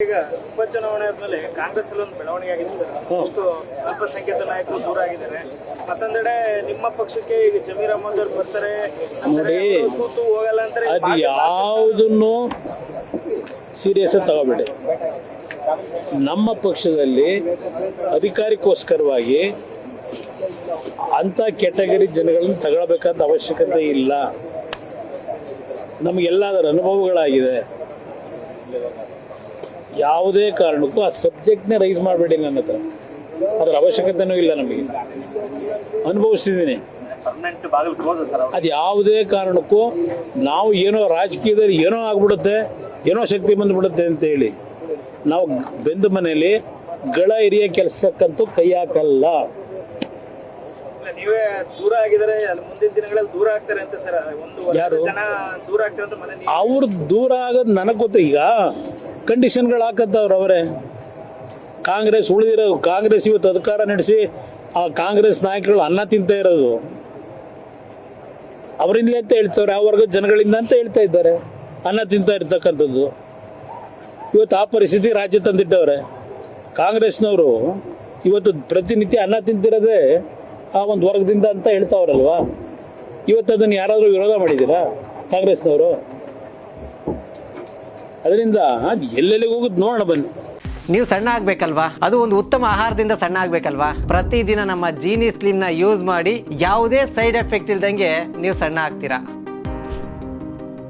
ಈಗ ಉಪಚುನಾವಣೆ ಆದ್ಮೇಲೆ ಕಾಂಗ್ರೆಸ್ ಅಲ್ಲಿ ಒಂದು ಬೆಳವಣಿಗೆ ಆಗಿದೆ ಸರ್. ಅಷ್ಟು ಅಲ್ಪಸಂಖ್ಯಾತ ನಾಯಕರು ದೂರ ಆಗಿದ್ದಾರೆ. ಮತ್ತೊಂದೆಡೆ ನಿಮ್ಮ ಪಕ್ಷಕ್ಕೆ ಈಗ ಜಮೀರ್ ಅಹಮದ್ ಅವ್ರು ಬರ್ತಾರೆ ಅಂತಾರೆ, ಅವ್ರು ಕೂತು ಹೋಗಲ್ಲ ಅಂತಾರೆ. ಅದು ಯಾವುದನ್ನು ಸೀರಿಯಸ್ ತಗೋಬೇಡಿ. ನಮ್ಮ ಪಕ್ಷದಲ್ಲಿ ಅಧಿಕಾರಕ್ಕೋಸ್ಕರವಾಗಿ ಅಂಥ ಕೆಟಗರಿ ಜನಗಳನ್ನು ತಗೊಳ್ಬೇಕಾದ ಅವಶ್ಯಕತೆ ಇಲ್ಲ. ನಮಗೆಲ್ಲ ಅದರ ಅನುಭವಗಳಾಗಿದೆ. ಯಾವುದೇ ಕಾರಣಕ್ಕೂ ಆ ಸಬ್ಜೆಕ್ಟ್ನೇ ರೈಸ್ ಮಾಡಬೇಡಿ ನನ್ನ ಹತ್ರ. ಅದರ ಅವಶ್ಯಕತೆನೂ ಇಲ್ಲ. ನಮಗೆ ಅನುಭವಿಸಿದ್ದೀನಿ. ಅದು ಯಾವುದೇ ಕಾರಣಕ್ಕೂ ನಾವು ಏನೋ ರಾಜಕೀಯದಲ್ಲಿ ಏನೋ ಆಗ್ಬಿಡುತ್ತೆ, ಏನೋ ಶಕ್ತಿ ಬಂದ್ಬಿಡುತ್ತೆ ಅಂತೇಳಿ ನಾವು ಬೆಂದ ಮನೆಯಲ್ಲಿ ಗಳ ಹಿರಿಯ ಕೆಲಸಕ್ಕಂತೂ ಕೈ ಹಾಕಲ್ಲ. ನೀವೇ ದೂರ ಆಗಿದ್ದಾರೆ, ಅಲ್ಲಿ ಮುಂದಿನ ದಿನಗಳಲ್ಲಿ ದೂರ ಆಗ್ತಾರೆ ಅಂತ ಸರ್. ಯಾರು ಜನ ದೂರ ಆಗ್ತಾರೆ ಅಂತ ಮನೆ ಅವ್ರು ದೂರ ಆಗೋದು ನನಗೆ ಗೊತ್ತು. ಈಗ ಕಂಡೀಷನ್ಗಳು ಹಾಕತ್ತವ್ರು ಅವರೇ. ಕಾಂಗ್ರೆಸ್ ಉಳಿದಿರೋ ಕಾಂಗ್ರೆಸ್ ಇವತ್ತು ಅಧಿಕಾರ ನಡೆಸಿ ಆ ಕಾಂಗ್ರೆಸ್ ನಾಯಕರು ಅನ್ನ ತಿಂತ ಇರೋದು ಅವರಿಂದಲೇ ಅಂತ ಹೇಳ್ತವ್ರೆ. ಆ ವರ್ಗದ ಜನಗಳಿಂದ ಅಂತ ಹೇಳ್ತಾ ಇದ್ದಾರೆ. ಅನ್ನ ತಿಂತ ಇರ್ತಕ್ಕಂಥದ್ದು ಇವತ್ತು ಆ ಪರಿಸ್ಥಿತಿ ರಾಜ್ಯ ತಂದಿಟ್ಟವ್ರೆ. ಕಾಂಗ್ರೆಸ್ನವರು ಇವತ್ತು ಪ್ರತಿನಿತ್ಯ ಅನ್ನ ತಿಂತಿರೋದೇ ಆ ಒಂದು ವರ್ಗದಿಂದ ಅಂತ ಹೇಳ್ತಾವ್ರಲ್ವಾ. ಇವತ್ತು ಅದನ್ನು ಯಾರಾದರೂ ವಿರೋಧ ಮಾಡಿದ್ದೀರಾ ಕಾಂಗ್ರೆಸ್ನವರು? ಅದರಿಂದ ಎಲ್ಲೆಲ್ಲಿಗೆ ಹೋಗುದು ನೋಡೋಣ ಬನ್ನಿ. ನೀವು ಸಣ್ಣ ಆಗಬೇಕಲ್ವಾ? ಅದು ಒಂದು ಉತ್ತಮ ಆಹಾರದಿಂದ ಸಣ್ಣ ಆಗಬೇಕಲ್ವಾ? ಪ್ರತಿದಿನ ನಮ್ಮ ಜೀನಿ ಸ್ಲಿಮ್ನ ಯೂಸ್ ಮಾಡಿ ಯಾವುದೇ ಸೈಡ್ ಎಫೆಕ್ಟ್ ಇಲ್ದಂಗೆ ನೀವು ಸಣ್ಣ ಆಗ್ತೀರಾ.